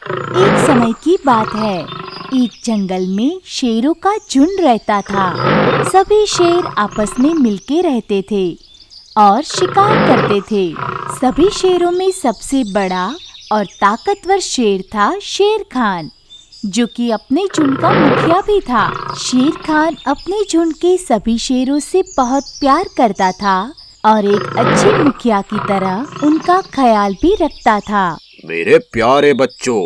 एक समय की बात है। एक जंगल में शेरों का झुंड रहता था। सभी शेर आपस में मिलके रहते थे और शिकार करते थे। सभी शेरों में सबसे बड़ा और ताकतवर शेर था शेर खान, जो कि अपने झुंड का मुखिया भी था। शेर खान अपने झुंड के सभी शेरों से बहुत प्यार करता था और एक अच्छे मुखिया की तरह उनका ख्याल भी रखता था। मेरे प्यारे बच्चों,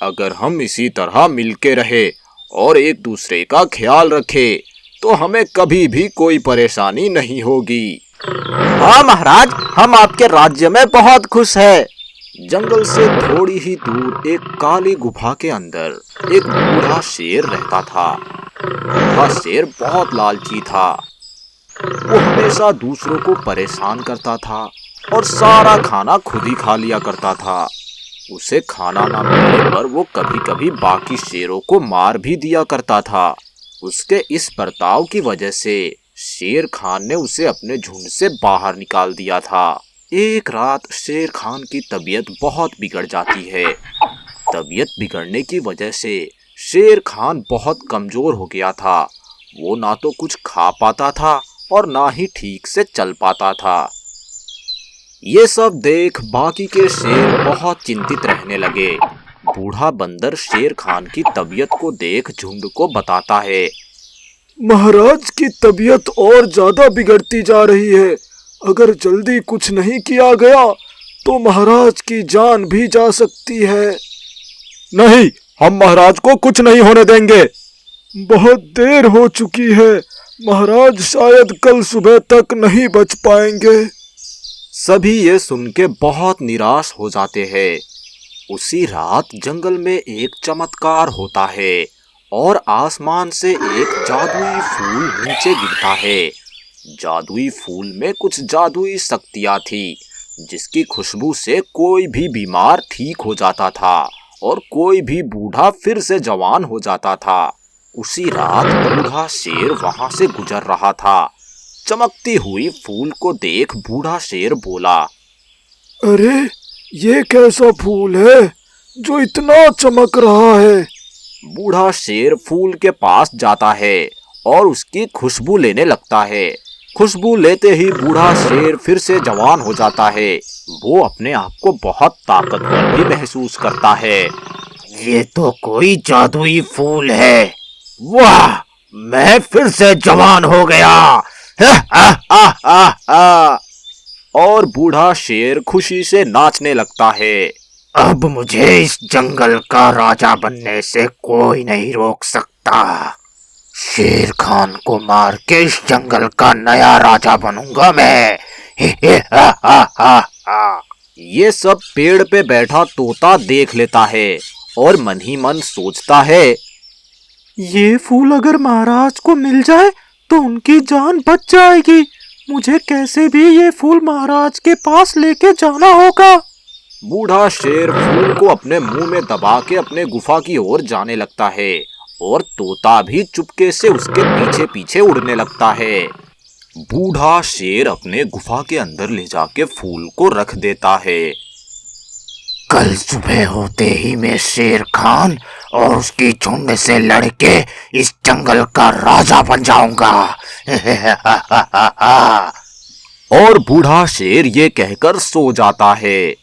अगर हम इसी तरह मिलके रहे और एक दूसरे का ख्याल रखें, तो हमें कभी भी कोई परेशानी नहीं होगी। हाँ महाराज, हम आपके राज्य में बहुत खुश हैं। जंगल से थोड़ी ही दूर एक काली गुफा के अंदर एक बूढ़ा शेर रहता था। बूढ़ा शेर बहुत लालची था। वो हमेशा दूसरों को परेशान करता था और सारा खाना खुद ही खा लिया करता था। उसे खाना ना मिलने पर वो कभी कभी बाकी शेरों को मार भी दिया करता था। उसके इस बर्ताव की वजह से शेर खान ने उसे अपने झुंड से बाहर निकाल दिया था। एक रात शेर खान की तबीयत बहुत बिगड़ जाती है। तबीयत बिगड़ने की वजह से शेर खान बहुत कमजोर हो गया था। वो ना तो कुछ खा पाता था और ना ही ठीक से चल पाता था। ये सब देख बाकी के शेर बहुत चिंतित रहने लगे। बूढ़ा बंदर शेर खान की तबीयत को देख झुंड को बताता है। महाराज की तबीयत और ज्यादा बिगड़ती जा रही है। अगर जल्दी कुछ नहीं किया गया तो महाराज की जान भी जा सकती है। नहीं, हम महाराज को कुछ नहीं होने देंगे। बहुत देर हो चुकी है, महाराज शायद कल सुबह तक नहीं बच पाएंगे। सभी ये सुन के बहुत निराश हो जाते हैं। उसी रात जंगल में एक चमत्कार होता है और आसमान से एक जादुई फूल नीचे गिरता है। जादुई फूल में कुछ जादुई शक्तियां थी, जिसकी खुशबू से कोई भी बीमार ठीक हो जाता था और कोई भी बूढ़ा फिर से जवान हो जाता था। उसी रात बूढ़ा शेर वहां से गुजर रहा था। चमकती हुई फूल को देख बूढ़ा शेर बोला, अरे ये कैसा फूल है जो इतना चमक रहा है? बूढ़ा शेर फूल के पास जाता है और उसकी खुशबू लेने लगता है। खुशबू लेते ही बूढ़ा शेर फिर से जवान हो जाता है। वो अपने आप को बहुत ताकतवर भी महसूस करता है। ये तो कोई जादुई फूल है। वाह, मैं फिर से जवान हो गया। और बूढ़ा शेर खुशी से नाचने लगता है। अब मुझे इस जंगल का राजा बनने से कोई नहीं रोक सकता। शेर खान को मार के इस जंगल का नया राजा बनूंगा मैं। ये सब पेड़ पे बैठा तोता देख लेता है और मन ही मन सोचता है, ये फूल अगर महाराज को मिल जाए तो उनकी जान बच जाएगी। मुझे कैसे भी ये फूल महाराज के पास लेके जाना होगा। बूढ़ा शेर फूल को अपने मुंह में दबा के अपने गुफा की ओर जाने लगता है और तोता भी चुपके से उसके पीछे पीछे उड़ने लगता है। बूढ़ा शेर अपने गुफा के अंदर ले जाके फूल को रख देता है। कल सुबह होते ही मैं शेर खान और उसकी झुंड से लड़के इस जंगल का राजा बन जाऊंगा। और बूढ़ा शेर ये कहकर सो जाता है।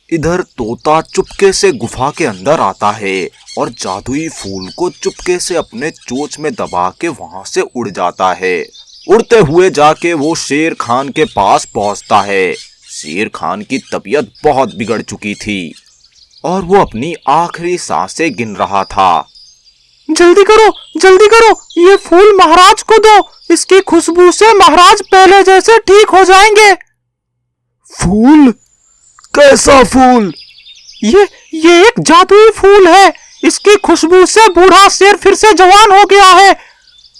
इधर तोता चुपके से गुफा के अंदर आता है और जादुई फूल को चुपके से अपने चोंच में दबा के वहां से उड़ जाता है। उड़ते हुए जाके वो शेर खान के पास पहुंचता है। शेर खान की तबीयत बहुत बिगड़ चुकी थी और वो अपनी आखिरी सांसें गिन रहा था। जल्दी करो, जल्दी करो, ये फूल महाराज को दो। इसकी खुशबू से महाराज पहले जैसे ठीक हो जाएंगे। फूल? कैसा फूल? ये एक जादुई फूल है। इसकी खुशबू से बूढ़ा शेर फिर से जवान हो गया है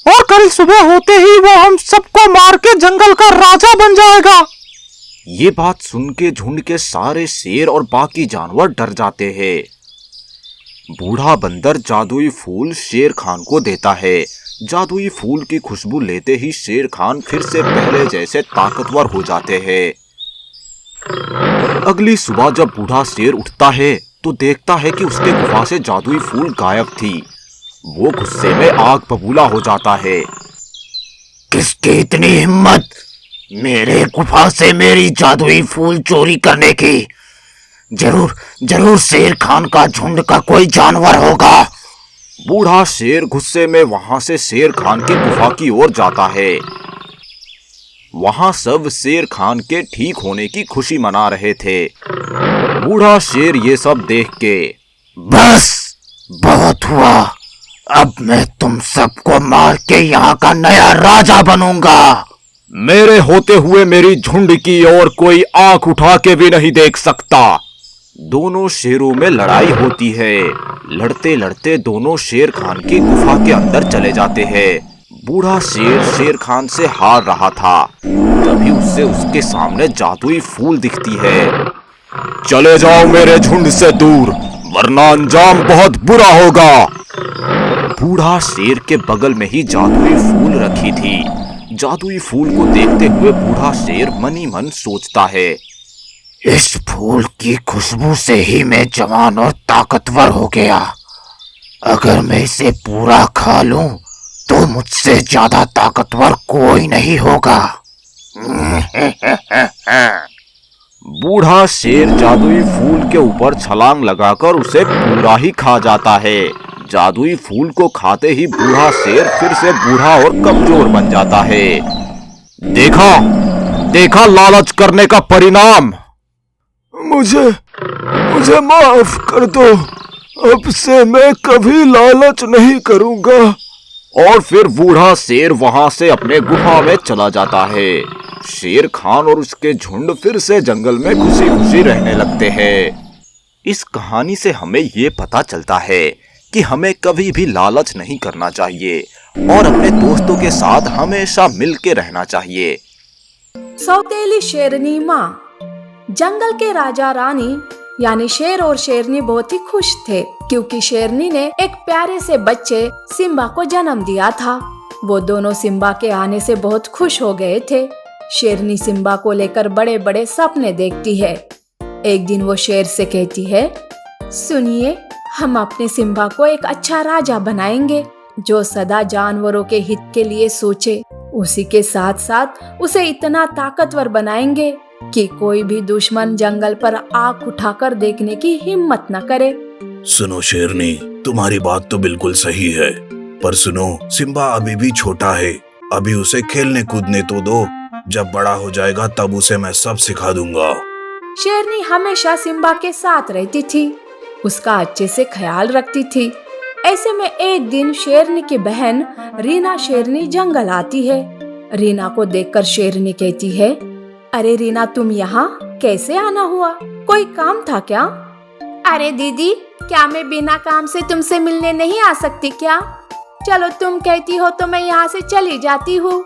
और कल सुबह होते ही वो हम सबको मार के जंगल का राजा बन जाएगा। ये बात सुन के झुंड के सारे शेर और बाकी जानवर डर जाते हैं। बूढ़ा बंदर जादुई फूल शेर खान को देता है। जादुई फूल की खुशबू लेते ही शेर खान फिर से पहले जैसे ताकतवर हो जाते हैं। अगली सुबह जब बूढ़ा शेर उठता है तो देखता है कि उसके गुफा से जादुई फूल गायब थी। वो गुस्से में आग बबूला हो जाता है। किसकी इतनी हिम्मत मेरे गुफा से मेरी जादुई फूल चोरी करने की? जरूर जरूर शेर खान का झुंड का कोई जानवर होगा। बूढ़ा शेर गुस्से में वहां से शेर खान की गुफा की ओर जाता है। वहां सब शेर खान के ठीक होने की खुशी मना रहे थे। बूढ़ा शेर ये सब देख के, बस बहुत हुआ, अब मैं तुम सबको मार के यहाँ का नया राजा बनूंगा। मेरे होते हुए मेरी झुंड की ओर कोई आंख उठा के भी नहीं देख सकता। दोनों शेरों में लड़ाई होती है। लड़ते लड़ते दोनों शेर खान की गुफा के अंदर चले जाते हैं। बूढ़ा शेर शेर खान से हार रहा था। तभी उससे उसके सामने जादुई फूल दिखती है। चले जाओ मेरे झुंड से दूर, वरना अंजाम बहुत बुरा होगा। बूढ़ा शेर के बगल में ही जादुई फूल रखी थी। जादुई फूल को देखते हुए बूढ़ा शेर मनी मन सोचता है, इस फूल की खुशबू से ही मैं जवान और ताकतवर हो गया। अगर मैं इसे पूरा खा लूं तो मुझसे ज्यादा ताकतवर कोई नहीं होगा। बूढ़ा शेर जादुई फूल के ऊपर छलांग लगाकर उसे पूरा ही खा जाता है। जादुई फूल को खाते ही बूढ़ा शेर फिर से बूढ़ा और कमजोर बन जाता है। देखा देखा लालच करने का परिणाम। मुझे माफ कर दो, अब से मैं कभी लालच नहीं करूंगा। और फिर बूढ़ा शेर वहां से अपने गुफा में चला जाता है। शेर खान और उसके झुंड फिर से जंगल में खुशी खुशी रहने लगते हैं। इस कहानी से हमें ये पता चलता है कि हमें कभी भी लालच नहीं करना चाहिए और अपने दोस्तों के साथ हमेशा मिल के रहना चाहिए। सौतेली शेरनी माँ। जंगल के राजा रानी यानी शेर और शेरनी बहुत ही खुश थे क्योंकि शेरनी ने एक प्यारे से बच्चे सिम्बा को जन्म दिया था। वो दोनों सिम्बा के आने से बहुत खुश हो गए थे। शेरनी सिम्बा को लेकर बड़े बड़े सपने देखती है। एक दिन वो शेर से कहती है, सुनिए, हम अपने सिम्बा को एक अच्छा राजा बनाएंगे जो सदा जानवरों के हित के लिए सोचे। उसी के साथ साथ उसे इतना ताकतवर बनाएंगे कि कोई भी दुश्मन जंगल पर आंख उठाकर देखने की हिम्मत न करे। सुनो शेरनी, तुम्हारी बात तो बिल्कुल सही है, पर सुनो, सिम्बा अभी भी छोटा है, अभी उसे खेलने कूदने तो दो, जब बड़ा हो जाएगा तब उसे मैं सब सिखा दूंगा। शेरनी हमेशा सिम्बा के साथ रहती थी, उसका अच्छे से ख्याल रखती थी। ऐसे में एक दिन शेरनी की बहन रीना शेरनी जंगल आती है। रीना को देखकर शेरनी कहती है, अरे रीना, तुम यहाँ कैसे आना हुआ? कोई काम था क्या? अरे दीदी, क्या मैं बिना काम से तुमसे मिलने नहीं आ सकती क्या? चलो तुम कहती हो तो मैं यहाँ से चली जाती हूँ।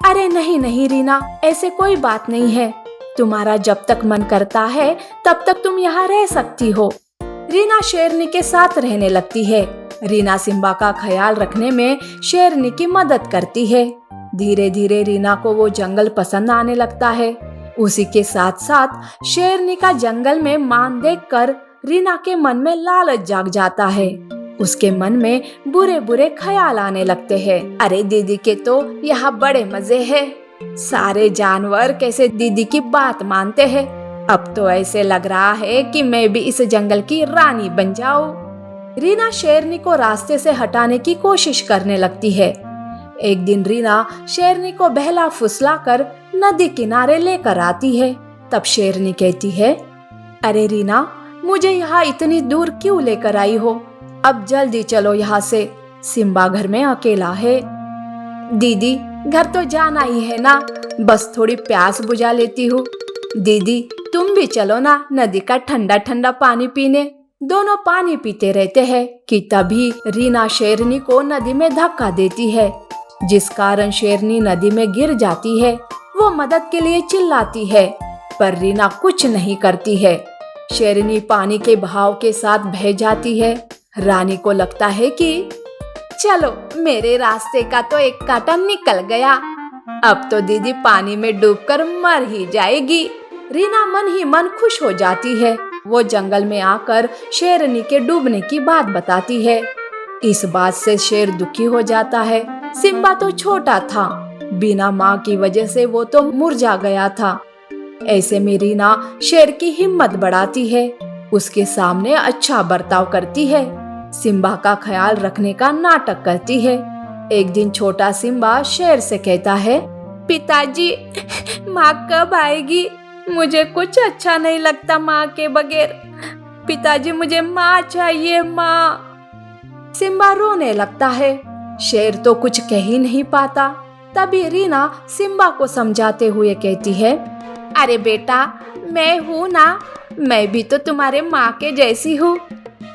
अरे नहीं नहीं रीना, ऐसे कोई बात नहीं है। तुम्हारा जब तक मन करता है तब तक तुम यहाँ रह सकती हो। रीना शेरनी के साथ रहने लगती है। रीना सिम्बा का ख्याल रखने में शेरनी की मदद करती है। धीरे धीरे रीना को वो जंगल पसंद आने लगता है। उसी के साथ साथ शेरनी का जंगल में मान देखकर रीना के मन में लालच जाग जाता है। उसके मन में बुरे बुरे ख्याल आने लगते हैं। अरे दीदी के तो यहाँ बड़े मजे हैं। सारे जानवर कैसे दीदी की बात मानते हैं। अब तो ऐसे लग रहा है कि मैं भी इस जंगल की रानी बन जाऊं। रीना शेरनी को रास्ते से हटाने की कोशिश करने लगती है। एक दिन रीना शेरनी को बहला फुसला कर नदी किनारे लेकर आती है। तब शेरनी कहती है, अरे रीना, मुझे यहाँ इतनी दूर क्यों लेकर आई हो? अब जल्दी चलो यहाँ से, सिम्बा घर में अकेला है। दीदी, घर तो जाना ही है ना, बस थोड़ी प्यास बुझा लेती हूँ। दीदी, तुम भी चलो ना नदी का ठंडा ठंडा पानी पीने। दोनों पानी पीते रहते हैं कि तभी रीना शेरनी को नदी में धक्का देती है, जिस कारण शेरनी नदी में गिर जाती है। वो मदद के लिए चिल्लाती है, पर रीना कुछ नहीं करती है। शेरनी पानी के बहाव के साथ बह जाती है। रानी को लगता है कि चलो, मेरे रास्ते का तो एक कांटा निकल गया। अब तो दीदी पानी में डूबकर मर ही जाएगी। रीना मन ही मन खुश हो जाती है। वो जंगल में आकर शेरनी के डूबने की बात बताती है। इस बात से शेर दुखी हो जाता है। सिम्बा तो छोटा था, बिना माँ की वजह से वो तो मुरझा गया था। ऐसे में रीना शेर की हिम्मत बढ़ाती है, उसके सामने अच्छा बर्ताव करती है, सिम्बा का ख्याल रखने का नाटक करती है। एक दिन छोटा सिम्बा शेर से कहता है, पिताजी, माँ कब आएगी? मुझे कुछ अच्छा नहीं लगता माँ के बगैर। पिताजी, मुझे माँ चाहिए, माँ। सिम्बा रोने लगता है। शेर तो कुछ कह ही नहीं पाता। तभी रीना सिम्बा को समझाते हुए कहती है, अरे बेटा, मैं हूँ ना, मैं भी तो तुम्हारे माँ के जैसी हूँ।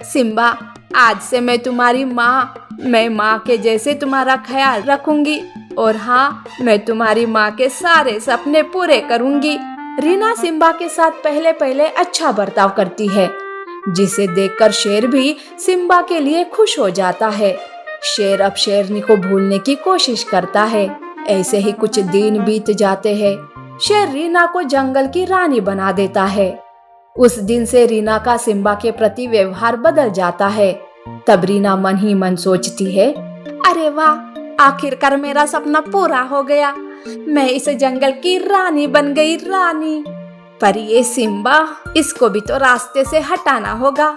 सिम्बा, आज से मैं तुम्हारी माँ, मैं माँ के जैसे तुम्हारा ख्याल रखूंगी, और हाँ, मैं तुम्हारी माँ के सारे सपने पूरे करूंगी। रीना सिम्बा के साथ पहले पहले अच्छा बर्ताव करती है, जिसे देखकर शेर भी सिम्बा के लिए खुश हो जाता है। शेर अब शेरनी को भूलने की कोशिश करता है। ऐसे ही कुछ दिन बीत जाते हैं। शेर रीना को जंगल की रानी बना देता है। उस दिन से रीना का सिम्बा के प्रति व्यवहार बदल जाता है। तब रीना मन ही मन सोचती है, अरे वाह, आखिरकार मेरा सपना पूरा हो गया। मैं इस जंगल की रानी बन गई, रानी। पर ये सिम्बा, इसको भी तो रास्ते से हटाना होगा।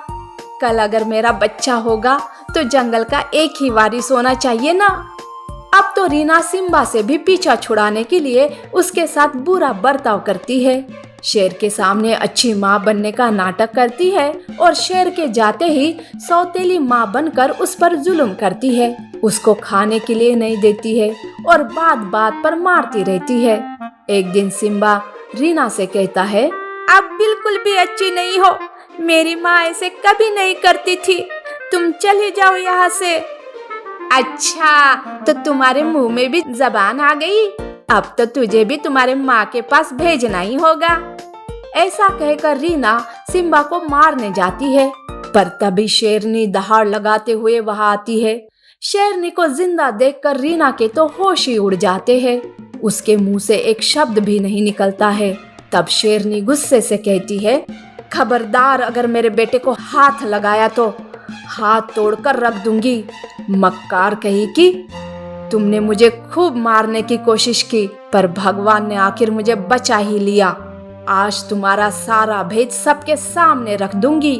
कल अगर मेरा बच्चा होगा तो जंगल का एक ही वारिस होना चाहिए ना। अब तो रीना सिम्बा से भी पीछा छुड़ाने के लिए उसके साथ बुरा बर्ताव करती है। शेर के सामने अच्छी माँ बनने का नाटक करती है और शेर के जाते ही सौतेली माँ बनकर उस पर जुल्म करती है। उसको खाने के लिए नहीं देती है और बात बात पर मारती रहती है। एक दिन सिम्बा रीना से कहता है, आप बिल्कुल भी अच्छी नहीं हो। मेरी माँ ऐसे कभी नहीं करती थी। तुम चले जाओ यहाँ से। अच्छा, तो तुम्हारे मुंह में भी जबान आ गई। अब तो तुझे भी तुम्हारे माँ के पास भेजना ही होगा। ऐसा कहकर रीना सिम्बा को मारने जाती है, पर तभी शेरनी दहाड़ लगाते हुए वहां आती है। शेरनी को जिंदा देखकर रीना के तो होश ही उड़ जाते हैं। उसके मुंह से एक शब्द भी नहीं निकलता है। तब शेरनी गुस्से से कहती है, खबरदार, अगर मेरे बेटे को हाथ लगाया तो हाथ तोड़कर रख दूंगी। मक्कार कही कि तुमने मुझे खूब मारने की कोशिश की, पर भगवान ने आखिर मुझे बचा ही लिया। आज तुम्हारा सारा भेद सबके सामने रख दूंगी।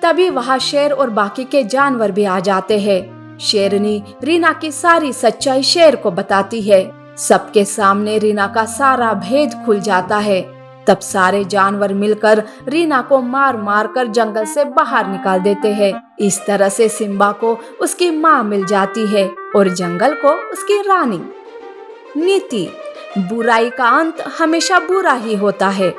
तभी वहां शेर और बाकी के जानवर भी आ जाते हैं। शेरनी रीना की सारी सच्चाई शेर को बताती है। सबके सामने रीना का सारा भेद खुल जाता है। तब सारे जानवर मिलकर रीना को मार मार कर जंगल से बाहर निकाल देते हैं। इस तरह से सिम्बा को उसकी माँ मिल जाती है और जंगल को उसकी रानी। नीति: बुराई का अंत हमेशा बुरा ही होता है।